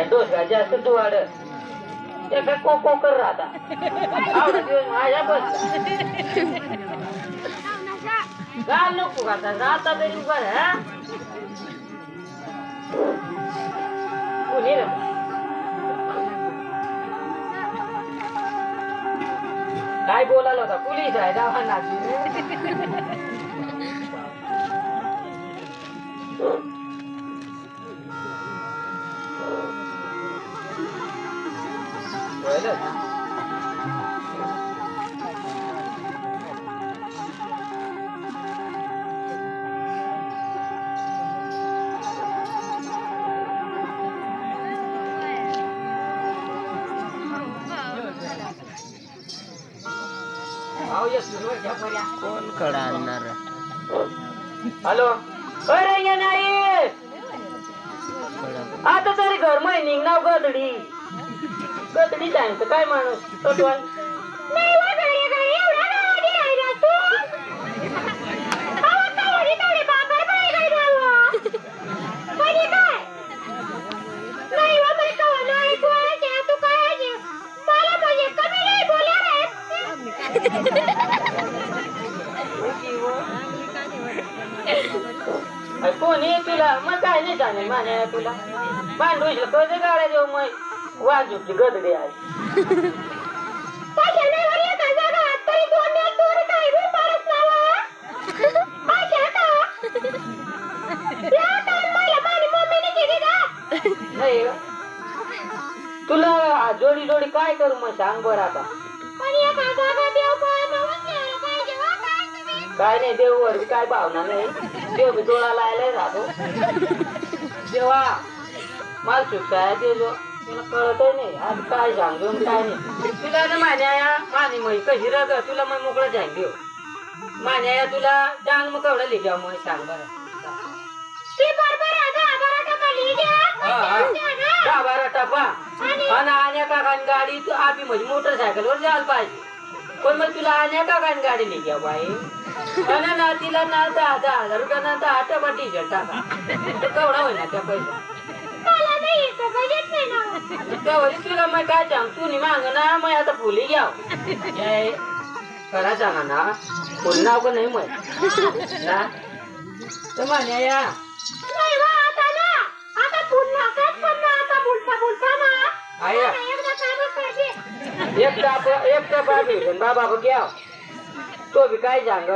या डोसका जास्त तू वाढ एका कोको कर राहता आवडा दिवस माझ्या बस घाल नको आता राहता तरी उभा हा कोणी रे काय बोलायला होता पोलीस आहे दवाखाना कोण कडा आणणार हॅलो अरे नाही आता तरी घर माही निघणार गदडी गदडी सांगत काय माणूस तटवान कोणी तुला मग काय नाही सांगेल माझ्या तुला मांडूस कधी गाड्या देऊ मग वाजूची गदडी आहे नाही तुला जोडी जोडी काय करू मग सांग बरं आता काय नाही देववर काय भावना नाही देव बी डोळा लायला राहतो देवा मला चुकता आहे ते तुला कळतही नाही आज काय सांगतो काय नाही तुला ना मान्या माने मग कशी रग तुला मग मोकळं सांग देव मान्या तुला सांग मग कवडं लिहिजा मग सांग बरं 10-12 टप्पा आणि आण्या काकान गाडी तू आपली म्हणजे मोटरसायकलवर जायला पाहिजे पण मग तुला आण्या काकान गाडी लिहिजा बाई आणि ना तिला ना 10,000 रुपया ना 10 टप्पा टी-शर्ट टाका कवडा होईना त्या पैसा त्यावरी तुला मग काय सांग तू नाही माग ना मग आता फुली घ्याव खरा सांगा ना फुल नाव का नाही मग ना तर मान्या या एक टपा भेटून बाबा घ्या तो बी काय सांग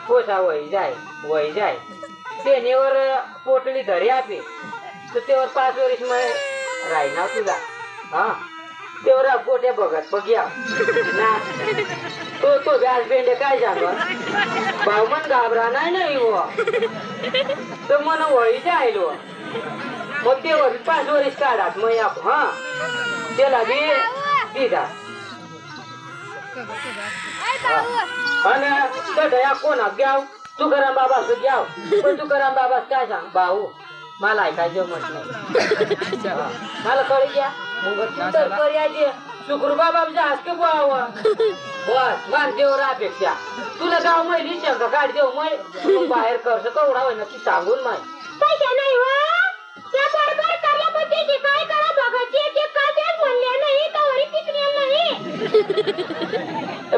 पोसा वही जाय तेनेवर पोटली धरी आपली तर तेवर 5 वर्ष मग राहीना तुला हा तेवढा पोट्या बघत बघ घ्या ना तो व्याज बेंडे काय सांग भाऊ मन घाबरा नाही हो तर मन वही जायलो मग तेवर 5 वर्ष काढात मग या हा त्याला बी दिदा आणि तया कोणा घ्याव तुकाराम बाबा घ्याव पण तुकाराम बाबा काय सांग भाऊ मला काय जमत नाही मला कळी घ्या मग यायचे शुक्र बाबा जास्त बुवा बस मान देवर अपेक्षा तुला गाव मैली शंका काढ देऊ मग बाहेर करस कवडा होय ना ती सांगून माय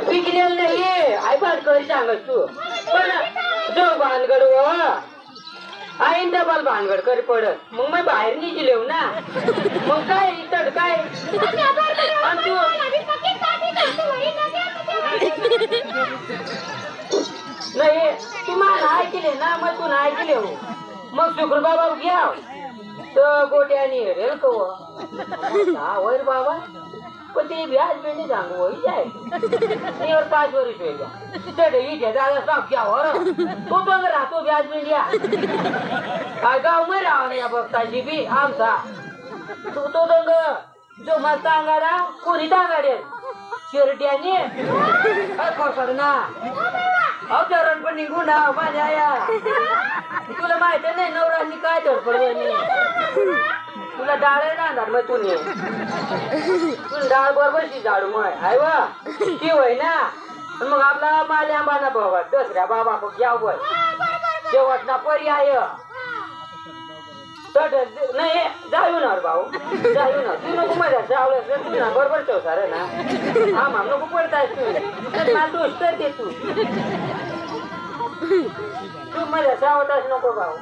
पिकलेलं नाही आई भानगड सांगत तू पण जो भानगड आईन डबल भानगड करी पडत मग मी बाहेर निघलेव ना मग काय इतर काय नाही तू मला ऐकले ना मग तू नाही ऐकले हो मग शुक्र बाबा घ्या तर गोट्याने रेल कव वैर बाबा पण ते व्याज बेंडी सांगू होई जाय 5 वर्ष होईल इथे दादा सांग घ्या तो पण राहतो व्याज बेंडिया काय गाव मै राहा या बघताची बी आमचा तो दंग जो मला सांगाडा कोणी सांगाडे शिरट्याने खर ना अहो चरण पण निघून ना माझ्या या तुला माहिती नाही नवरांनी काय धडपड तुला डाळ राहणार मग तुने तुला डाळ बरोबर झाडू मग आहे वा ती होय ना मग आपला माल्या बाना भावा दसऱ्या बाबा घ्याव बघ शेवटना पर्याय नाही जाऊ ना भाऊ जाऊ ना तू नको मजा चावलं तू ना बरोबर चौसार ना हा माम नको पडताय तू मला दोष तर दे तू मजा चावताच नको भाऊ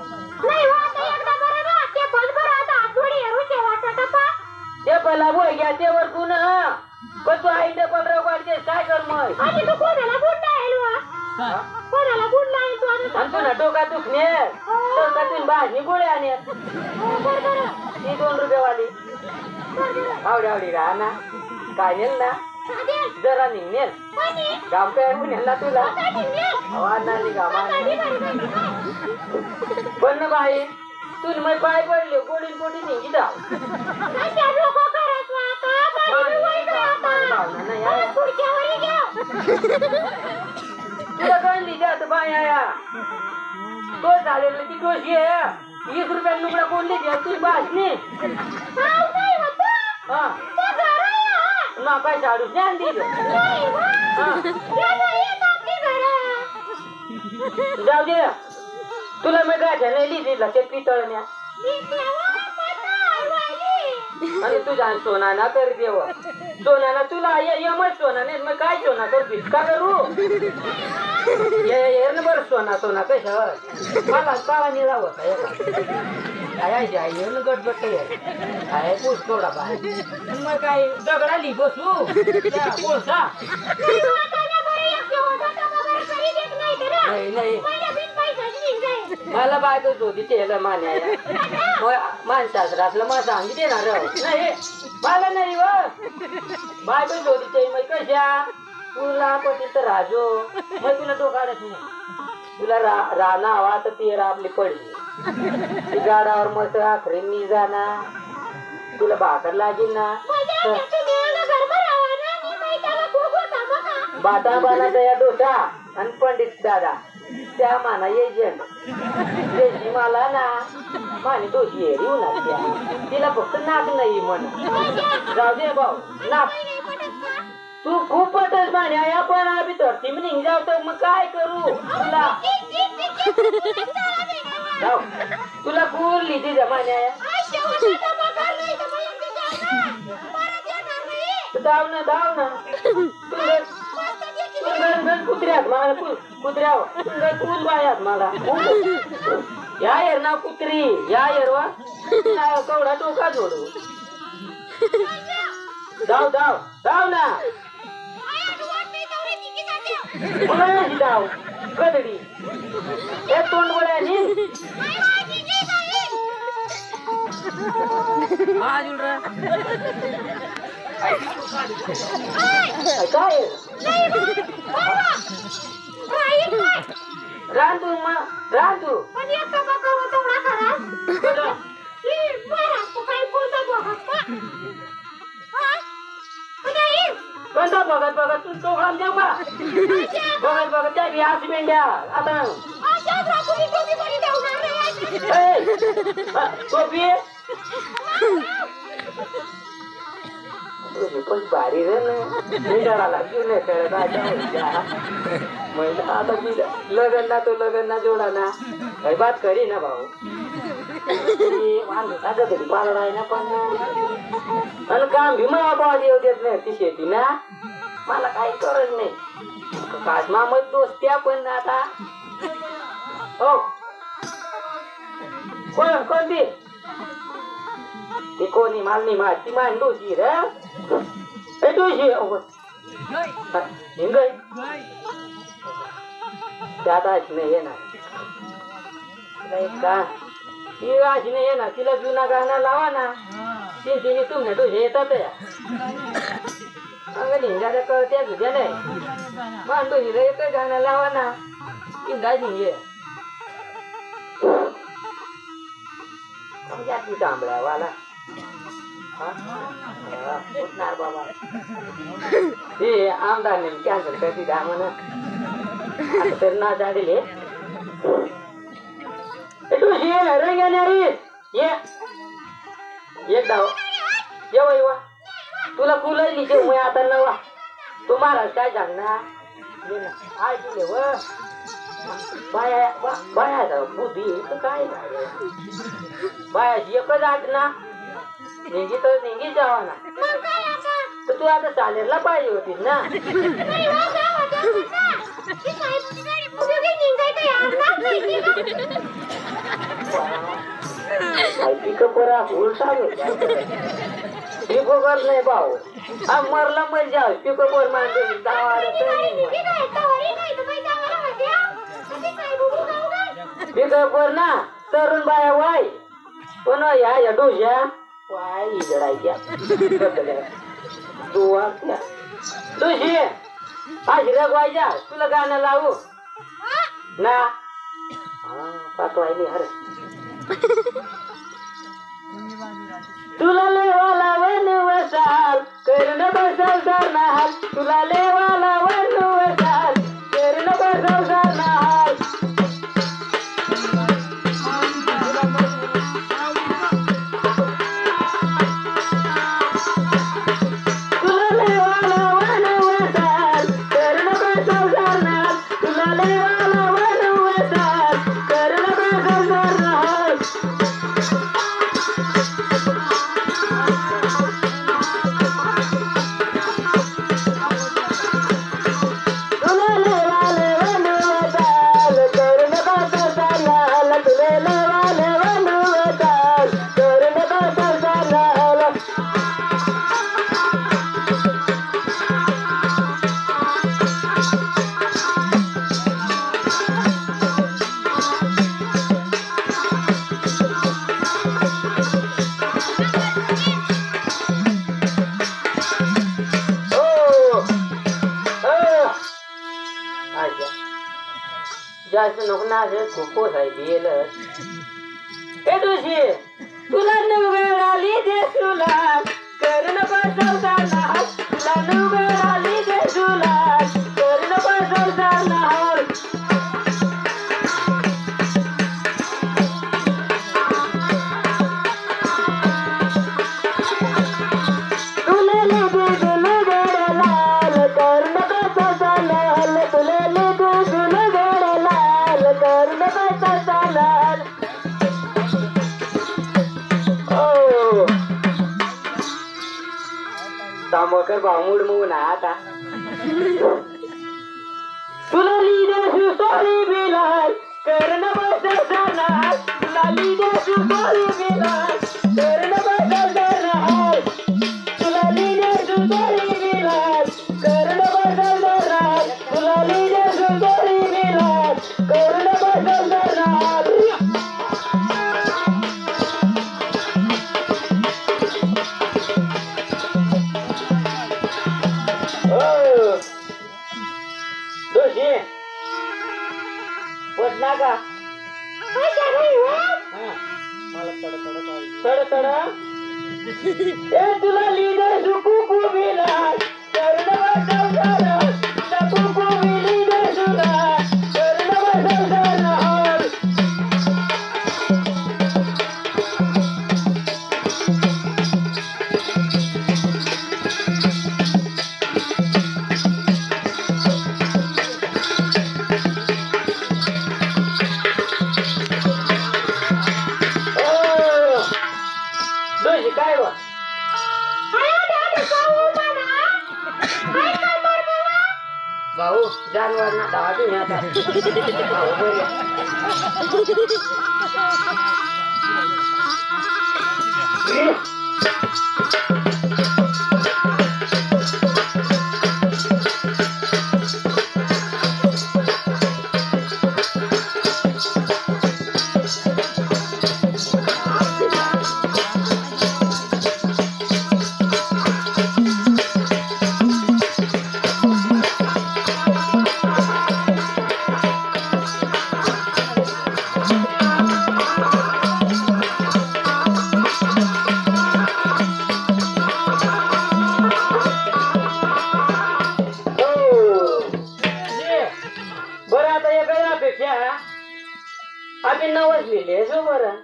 ते पहिला बोल घ्या ते वर तू ना पण तू आई ते पंधरा काढते काय कर मग आणतो ना टोका दुखणे टोकातून भाजी गोळे आणि ती 2 रुपयावाली आवडी आवडी राहा ना काय नेल ना जरा निघेल गाव काय नेल ना तुला नाही गावा पण ना बाई तू मग पाय पडले कोणी कोणी निघी जाऊ तुला कळली जात बाय आया तो झालेला ती डोशी आहे 20 रुपयाला लुगडा कोणली द्या तू भाजनी हा ना काय झाडू ज्ञान दिलं जाऊ दे तुला मी गाठ्या नाही लिहिली लक्षात पितळण्या आणि तुझा सोना ना कर देव सोना ना तुला यमच सोना नाही मग काय सोना कर का करू ये ना बरं सोना सोना कशावर मला काळा निळा होता काय गटगट काय पूस थोडा बाय मग काय दगडाली बसू कोळसा नाही मला बायकोच होती त्याला मान्या माणसासरा असलं मला सांगितले ना राव नाही मला नाही व बायकोच होती ते मग कशा तुला पती तर राजो मग तुला तो काढत नाही तुला राणा हवा तर ती आपली पडली ती गाडावर मस्त आखरी मी जाणार तुला भाकर लागेल ना बाटा बाणाचा या डोसा आणि पंडित दादा त्या माना एजंट त्याची मला ना माने दोषी आहे येऊन तिला फक्त नाक नाही म्हण जाऊ दे भाऊ नाक तू खूप पटच माने पण आम्ही तर चिमणी जाऊ तर मग काय करू तुला जाऊ तुला कुरली ती जमान्या धाव ना कुत्र्यात मला कुत्र्या कुल बायात मला या येर ना कुत्री या येरवा कवडा टोका जोडू धाव धाव धाव ना धाव कदडी हे तोंड बोलायनी काय रांधू रांधू कोणता बघत बघत तू तो घाल देऊ का बघत बघत त्या बिहार मेंढ्या आता टोपी पण भारी रे ना क्यों नाही खेळत आता लगन ना तो लगन ना जोडा ना काही बात करी ना भाऊ तरी पाला आहे ना पण काम भी मला बाबा येऊ देत नाही ती शेती ना मला काही करत नाही काश्मा मग दोस्त्या पण आता हो कोण कोणती ती कोणी मालनी ती मान डोशी रे डोशी हिंग त्यात अशी नाही येणार का ती अशी नाही येणार तिला जुना गाणं लावा ना तिने तुमने डोशी येतात अगं हिंगाच्या कळत्या तुझ्या नाही मान डोशीला एकच गाणं लावा ना हिंगा हिंगे जाती तांबड्या वाला उठणार बाबा हे आमदार ने कॅन्सल करते द्या म्हणा आता तर ना झालेले रंगाने ये एक धाव येवा येवा तुला कुलली ते मग आता नवा तू महाराज काय सांगणार ऐकले व बाया बुद्धी काय बायाची एकच आठ ना निंगी तर निंगी जावा ना तर तू आता चालेरला पाहिजे होतीस ना पिकअपरा उलटा पिकोकर नाही भाऊ हा मरला मजा पिकअपवर माणसं पिकअपवर ना तरुण बाया वाय पण या डोश्या वाय इजडायच्या तू वाटल्या डोशी हाजरा वायच्या तुला गाणं लावू ना पाठवायली हर तुला लेवाला वन वसाल कर्ण बसाल नाहाल तुला लेवाला वन वसाल कर्ण बसाल नाहाल तुला लेवाला वन वसाल कर्ण बसाल नाहाल तुला लेवाला वन वसाल कर्ण बसाल नाहाल जास्त नको ना खूप आहे गेलं हे तुझी तुला वेळ आली दे तुला कर्ण बसवताना तुला वेळ आली दे तुला कर्ण बसवताना तांबकर भाऊड मून आता तुला लिहिदे सुसोरी बिलाल कर्ण बसवताना तुला लिहिदे सुसोरी बिलाल कर्ण बसवताना तुला लिहिदे सुसोरी बिलाल कर्ण बसवताना तुला लिहिदे सुसोरी बिलाल कर्ण बसवताना पटना का तड तड ए तुला लिहिदे सुकू बिलाल कर्ण बसवताना तुला कुकू लिहिदे तुला कर्ण बसवताना काय बा भाऊ जानवर ना दहा भाऊ आम्ही नवस लिहिले जो बरं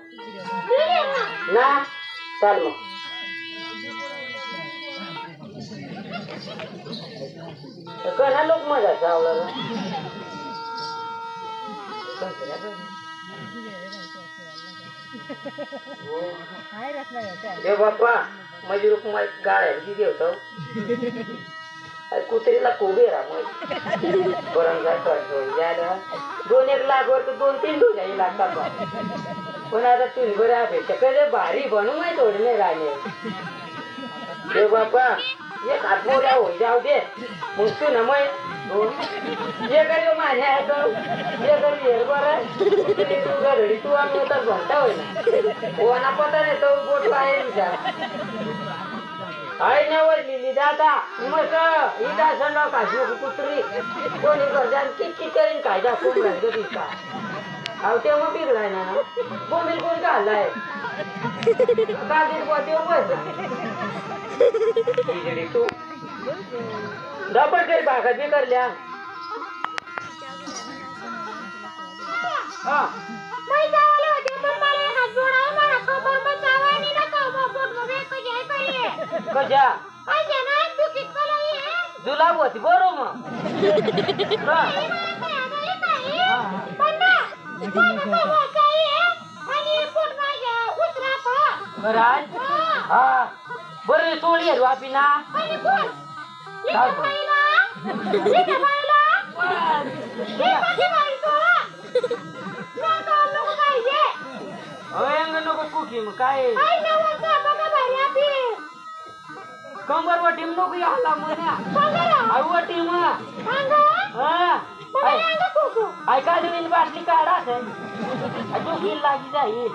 ना चाल मग कना लोक मजा चावला देव बाप्पा माझी रूप गाळ्या किती होतो कुत्रीला कोबे दोन एक लाख वर तर 2-3 डोस लागतात पण आता तुम्ही बरं अपेक्षा कधी भारी बनू माहिती थोडी नाही राहिले देव बाप्पा एक हातमोऱ्या हो जाऊ दे मग तू ना मग जे काही माझ्या आहे तो जे काही हेरभर आहे तू घरी तू आम्ही तर घंटा होय ना ओना पता नाही तो गोट आहे विचार आई नवडलेली दादा मस्त इटा संडा काशी कुत्री कोणी करजा किती करीन कायदा खूप राहिलं तिचा अहो तेव्हा बिघडाय ना बोंबील कोण घालाय कागदी पोते तू डबल काही भागात बी करल्या हा कशा जुलाब होती बरोबर हा बरं चोळी आहे वापी ना नको कुकी मग काय कंबर व टीम नको आला म्हणा टीम ऐका तुम्ही बाटली काढा डोकी लागी जाईल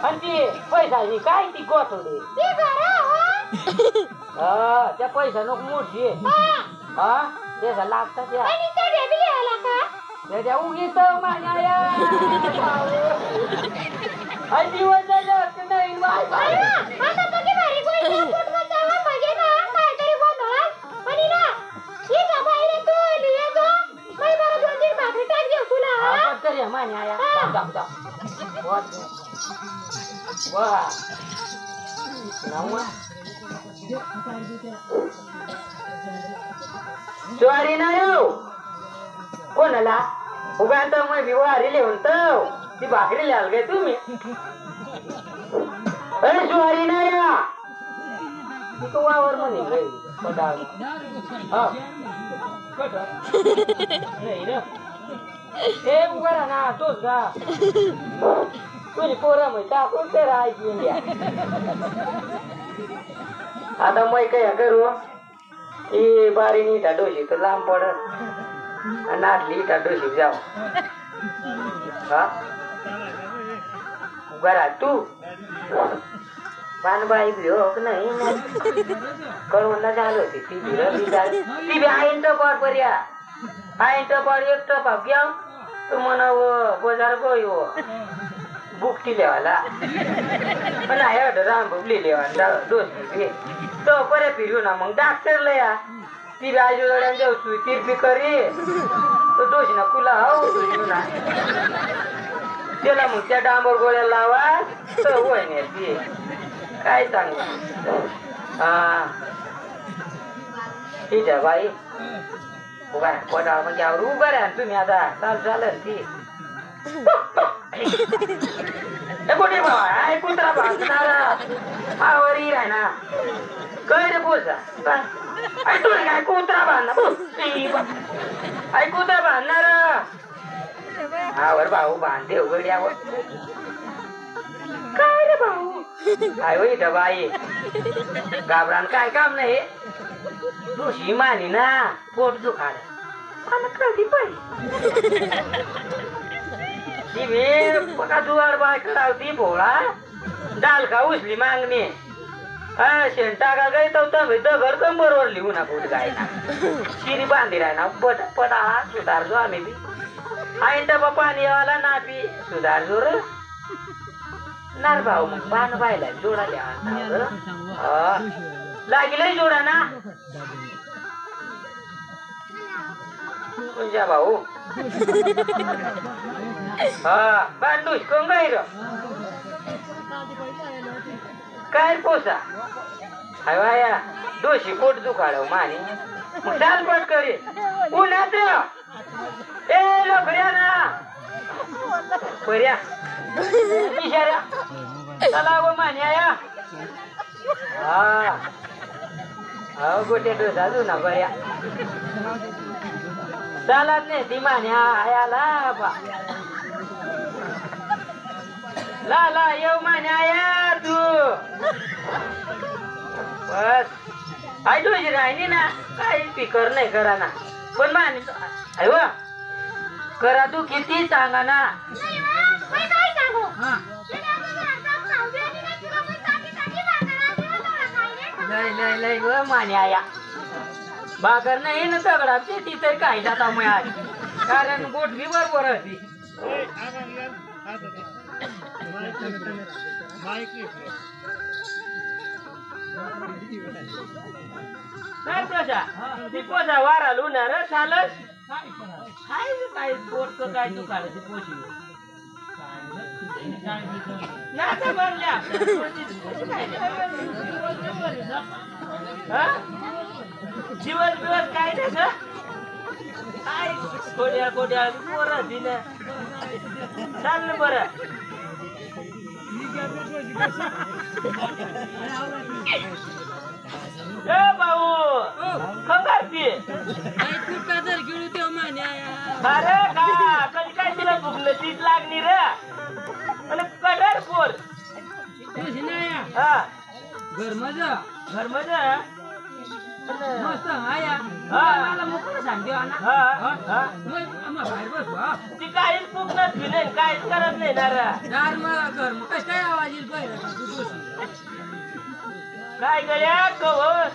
आणि ती पैसा काय ती गोठवली त्या पैसा नको मोठी हा त्याचा लागतात त्याच्या उगीच माझ्या दिवस नाही ज्वारी नाही कोणाला उगा तर मग विवारी लिहून तर ती भाकरी लिहाल काय तुम्ही अरे ज्वारी नाही तू वावर म्हणे हे उघडा ना तोच का तुझी पोरं म्हणजे टाकून ते राहायची घ्या आता मै काय करू ही बारी इटा डोशी तर लांब पडत आणि आतली इटा डोशी जाऊ हा उघडा तू पानबाई भिओ नाही कळवणला झालं होती ती भिरं ती बी आईन टपावर पर्या आईन टपावर एक टपाव घ्या तर म्हणा बाजार गयो बुकटी लेवाला पण आहे राम बबली लेवा दोष तो पर्या फिरू ना मग डॉक्टरला या ती बी आजूबाजूला जाऊ तिरपी करी तो दोष ना कुला हो ना त्याला मग त्या डांबर गोळ्या लावा तर होय नाही काय सांग हा ठीक आहे बाई उभा पोटा म्हणजे उभा राहा तुम्ही आता चाल चालेल ती कुठे बाबा कुत्रा बांधणार आवरी राह ना काय रे बोलता काय कुत्रा बांधणार आई कुत्रा बांधणार आवर भाऊ बांधते उघड्यावर काय रे भाऊ काय होई बाई घाबरान काय काम नाही ऋषी मानी ना पोट दुखाड कधी पाहिजे ती वेळ बघा दुवार बाय करावती भोळा डाल का उचली मागणी हा शेंटाका गाय तर दगड कंबरवर लिहू ना कुठ गाय ना शिरी बांधी राह ना पट पटा सुधारजो आम्ही बी आईन डबा पाणी आला ना पी सुधारजो र नार भाऊ मग पान बायला जोडा द्या लागेल जोडा ना तुझ्या भाऊ हा बांडूस कोण गाय र काय पोसा हाय वाया दोषी पोट दुखाडव माने चाल पटकरी पुण्यात ए लवकर या ना पर्या इशारा चला व मान्या या हा हो गोटे डोस अजून ना पर्या चालत नाही ती मान्या आयाला बा ला ला येऊ मान्या या तू बस आई तुझी राहिली ना काही फिकर नाही करा ना पण माने आई वा करा तू किती सांगा ना नाही नाही नाही ग माने आया बाकर नाही ना तगडा ते तिथे काही जाता मिळाली कारण गोठवी बरोबर होती काय प्रशा ती पोसा वारा लुणार चालत काय पोटचं काय तू काढायची पोशी नाचा बनल्या दिवस दिवस काय नाही ग काय कोड्या कोड्या पोरं दिल्या चाल ना बरं ए भाऊ खंगारती अरे का कधी काय तिला भुकलं तीच लागली रे आणि कटर पोर हा घर मज मस्त आया मला मोकळं सांगते ती काहीच फुकणच नाही काहीच करत नाही ना मला घर मग काय आवाज येईल काय गड्या कवर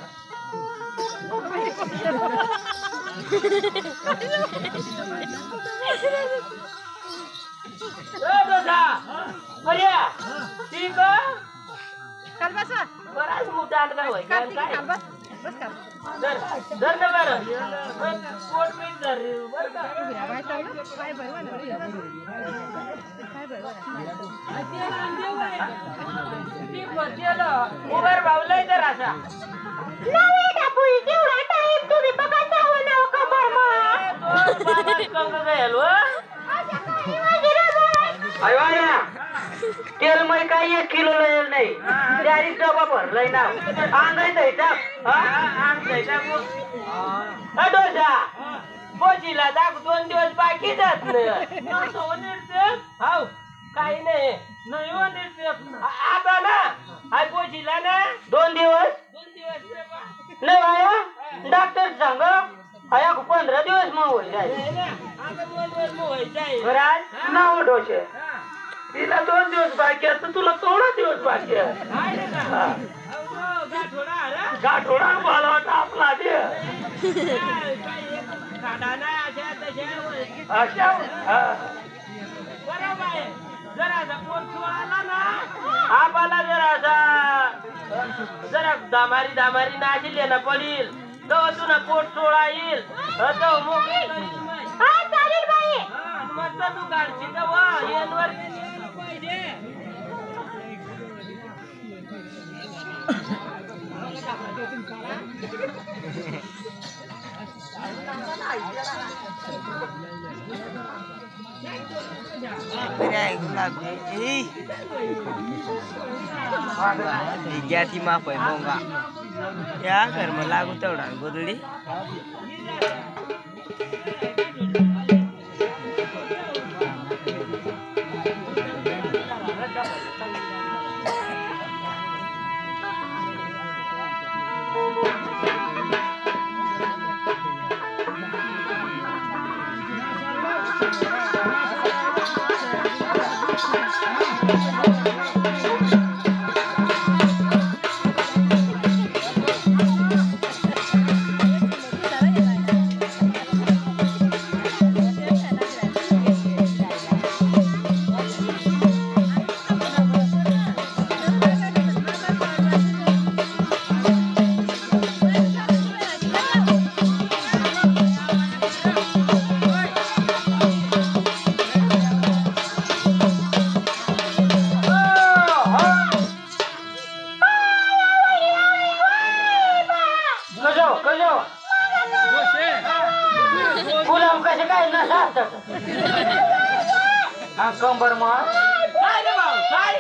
ठीक बराच मोठा काय होय काय धर ना बरं पोट पीठ धर उभर भावलंय तर असा तेल मै काही 1 किलो नाही डायरेक्ट डबा भरलाय ना अंगाई द्यायचा डोसा पोचीला दाख 2 दिवस बाकी जात हाव काही नाही आता ना हाय पोचीला ना 2 दिवस नाही आया डॉक्टर सांग आया 15 दिवस मग होईल नाव डोसे तिला 2 दिवस बाकी आहे तर तुला 16 दिवस बाकी आहे गाठोडा मला वाटतं आपला अशा बरोबर आहे जरा पोट सोळाला ना आम्हाला जरा दामारी नाशिले ना पडील तो तुला पोट सोळा येईल मस्त तू काढशील येनवर ज्याती माप आहे मोंगा या घर मग लागू तेवढा गोदडी हा कंबर मार काय रे भाऊ काय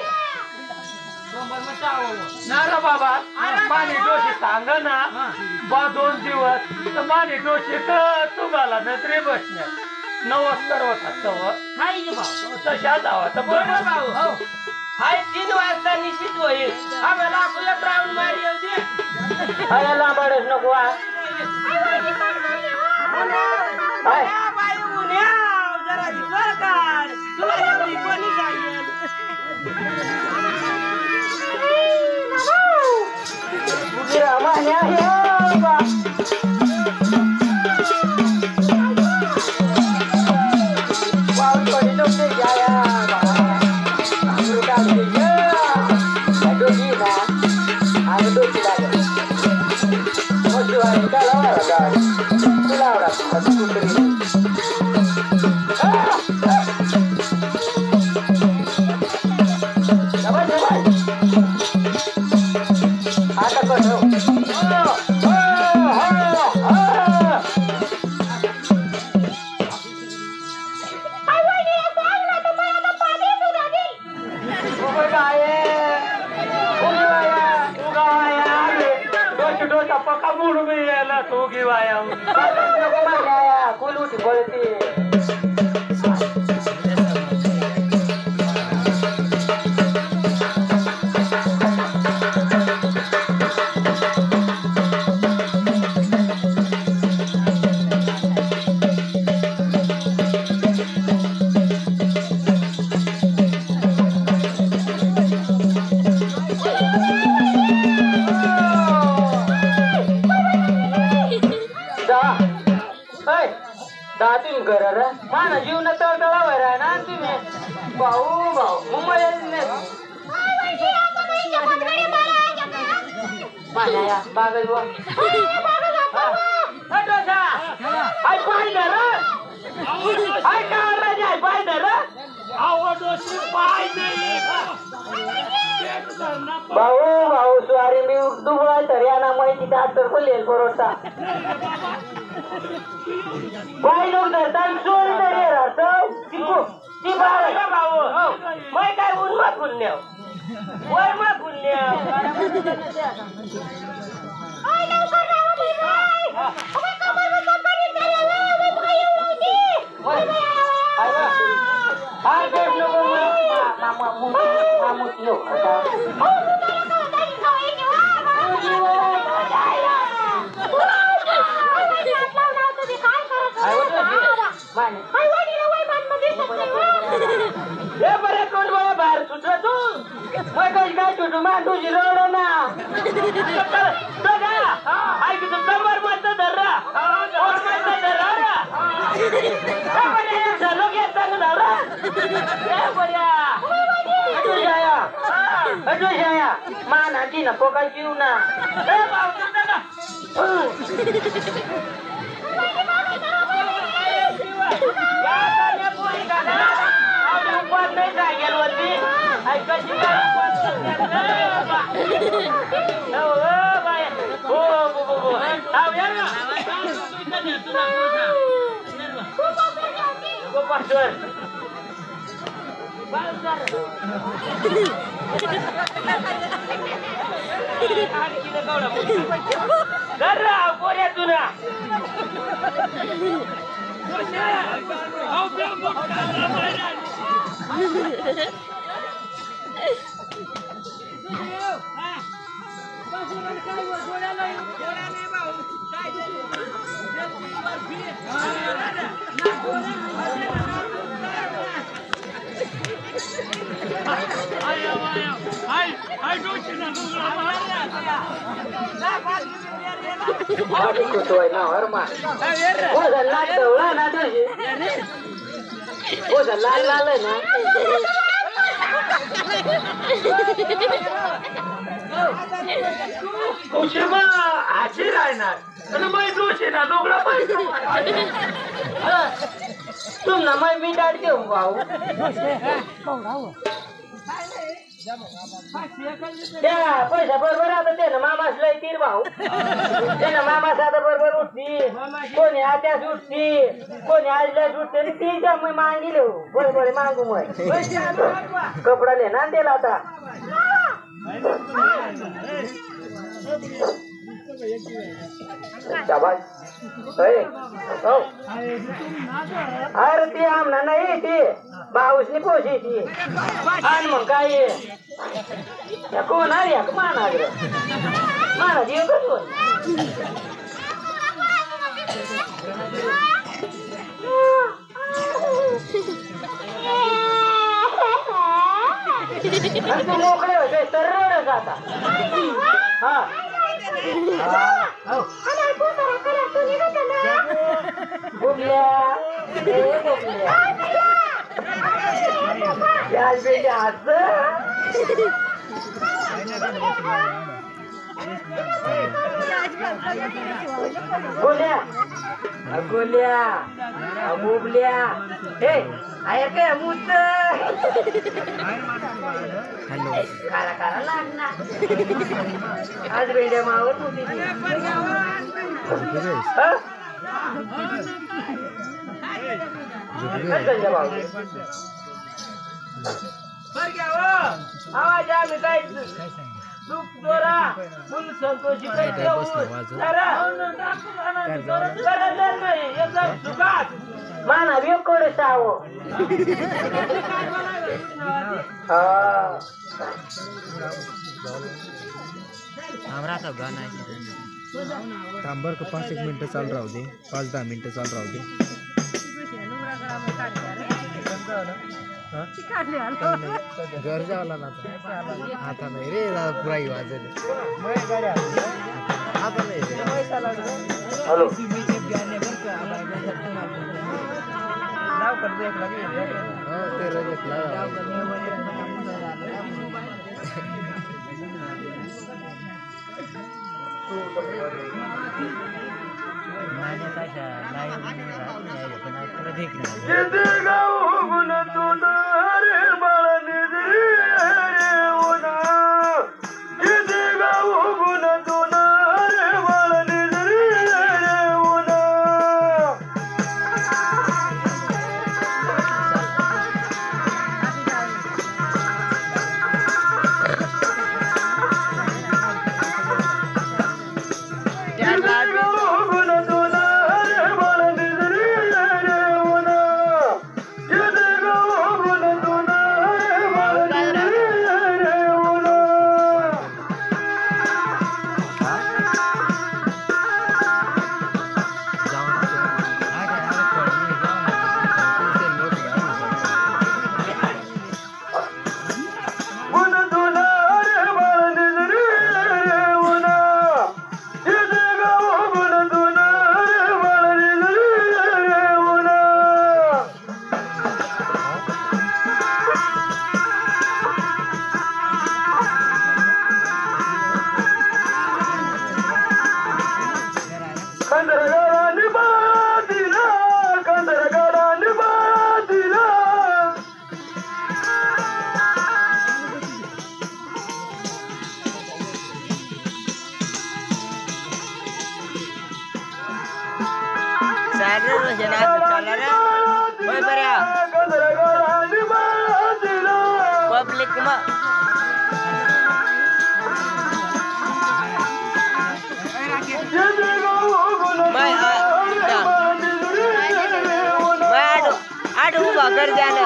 कंबर मग चावं ना रे बाबा माने डोशी सांग ना बा 2 दिवस तर माने डोशी तुम्हाला नजरे बसल्या नमस्कार होता तव काय रे भाऊ तशा जावा तर बरं बरं भाऊ हाय 3 वाजता निश्चित होईल आम्हाला आपलं राऊंड मारी येऊ दे अरे लांबाडच नको हा. हाय. बाई उन्या जरा कर काढ तुला एवढी कोणी जाईल उद्या मान्या हे बा. पाऊस पडतो ते जाया बा. आंघोळ काढते या. डोकी ना आम्ही डोकी लागेल मग शिवाय त्याला वारा तुला आवडा कुत्री आता कसं डोसा पक्का मोडून यायला तो घेवाया कोण उठी पळते तुम्ही घर माना जीवन तळतळावर आहे ना तुम्ही भाऊ भाऊ मुंबई बागल भाऊ भाऊ स्वारी मी दुबळा तर या ना माहिती डॉक्टर बोलले बरोबर बाई लोक धरतात चोरी तरी राहतो ती बाळा भाऊ मै काय ऊन मागून न्याव वय मागून न्याव बरे कोण मला बाहेर सुटला तू मग काय सुटू मा तुझी रोड ना ऐक तू कंबर मत धरला लोक येत चांगला मानाची ना पोका जीव ना नाही काय गेल वरती ऐकायची पोऱ्या तुला लाल लाल आहे ना आशी राहणार ना दोघला पाहिजे तुम ना मैं मी डाट देऊ भाऊ त्या पैसा बरोबर आता त्यानं मामास लय तीर भाऊ त्यानं मामास आता बरोबर उठती कोणी आत्यास उठती कोणी आजल्यास उठते आणि ती त्या मी मागिले बरोबर मागू मग कपडा ले ना त्याला आता शाबास हो अरे ती आमना नाही ती बाऊसनी पोशी ती आणि मग काय कोण आली माना माना जीव कसो तू मोकळे होते सरळ आता हा गोल्या बुबल्या हे आहे काय मूत काळा काळा लागणार आज बेड्या मावर होती आवाज आम्ही काय सुख जोरा फुल संतोषी माना व्यकोड सावो थांबर का 5-1 मिनिटं चालू राहू दे 5-10 मिनिटं चालू राहू दे घर जावला ना आता नाही रे पुराई वाजले आता नाही हॅलो ते रजतला पब्लिक में आडू भाकर जाना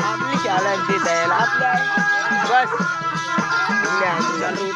आपली शाळा द्यायला आपल्या बस चालू